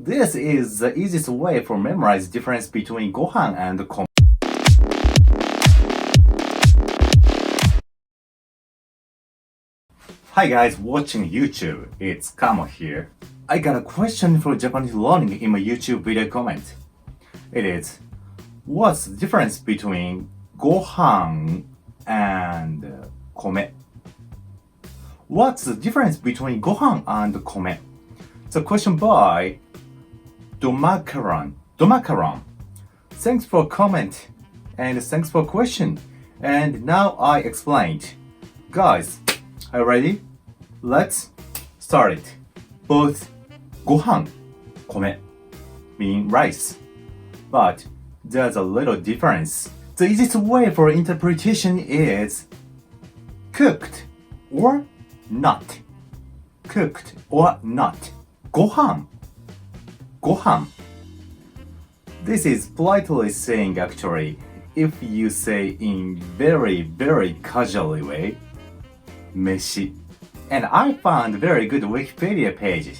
This is the easiest way for memorize difference between gohan and kome. Hi guys watching YouTube, it's Kamo here. I got a question for Japanese learning in my YouTube video comment. It is, what's the difference between gohan and kome? What's the difference between gohan and kome? The question by Domakaran. Thanks for comment and thanks for question. And now I explained. Guys, are you ready? Let's start it. Both gohan, kome mean rice, but there's a little difference. The easiest way for interpretation is cooked or not. Cooked or not. Gohan. This is politely saying actually, if you say in very casually way, meshi. And I found very good Wikipedia page.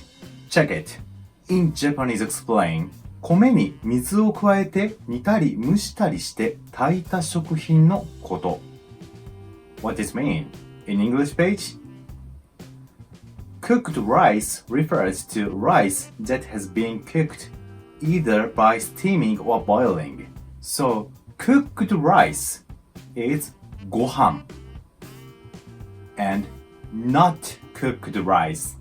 Check it. In Japanese explain, 米に水を加えて煮たり蒸したりして炊いた食品のこと。What does it mean? In English page? Cooked rice refers to rice that has been cooked either by steaming or boiling. So, cooked rice is gohan. And not cooked rice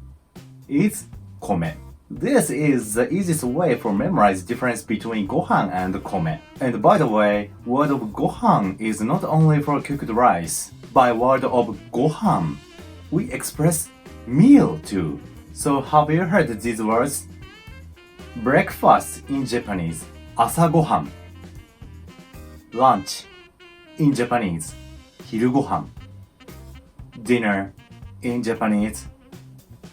is kome. This is the easiest way for memorize difference between gohan and kome. And by the way, word of gohan is not only for cooked rice. By word of gohan, we express meal too. So have you heard these words? Breakfast in Japanese, 朝ごはん. Lunch in Japanese, 昼ごはん. Dinner in Japanese,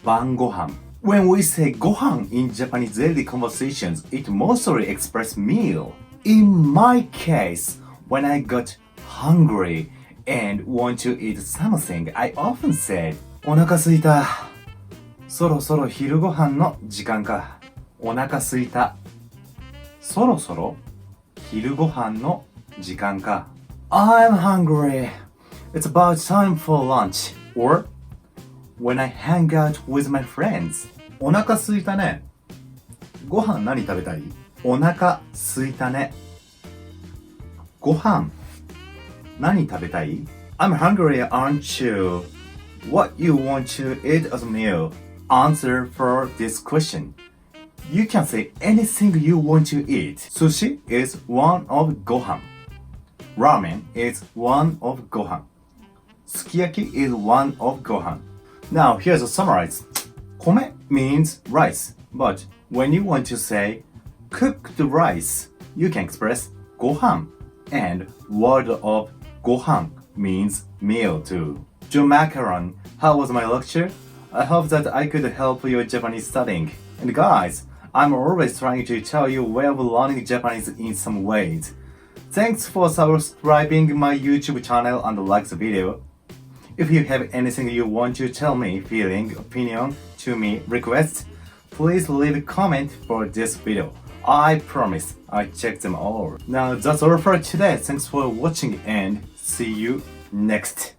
晩ごはん. When we say gohan in Japanese daily conversations, it mostly expresses meal. In my case, when I got hungry and want to eat something, I often said, お腹すいた。そろそろ昼ごはんの時間か。お腹すいた。そろそろ昼ごはんの時間か。I'm hungry. It's about time for lunch. Or when I hang out with my friends. お腹すいたね。ご飯何食べたい？お腹すいたね。ご飯何食べたい？ I'm hungry, aren't you? What you want to eat as a meal? Answer for this question. You can say anything you want to eat. Sushi is one of gohan. Ramen is one of gohan. Sukiyaki is one of gohan. Now here's a summarize. Kome means rice, but when you want to say cooked rice, you can express gohan, and word of gohan means meal too. Joe Macaron, how was my lecture? I hope that I could help your Japanese studying. And guys, I'm always trying to tell you way of learning Japanese in some ways. Thanks for subscribing my YouTube channel and like the video. If you have anything you want to tell me, feeling, opinion, to me, request, please leave a comment for this video. I promise I check them all. Now that's all for today. Thanks for watching and see you next.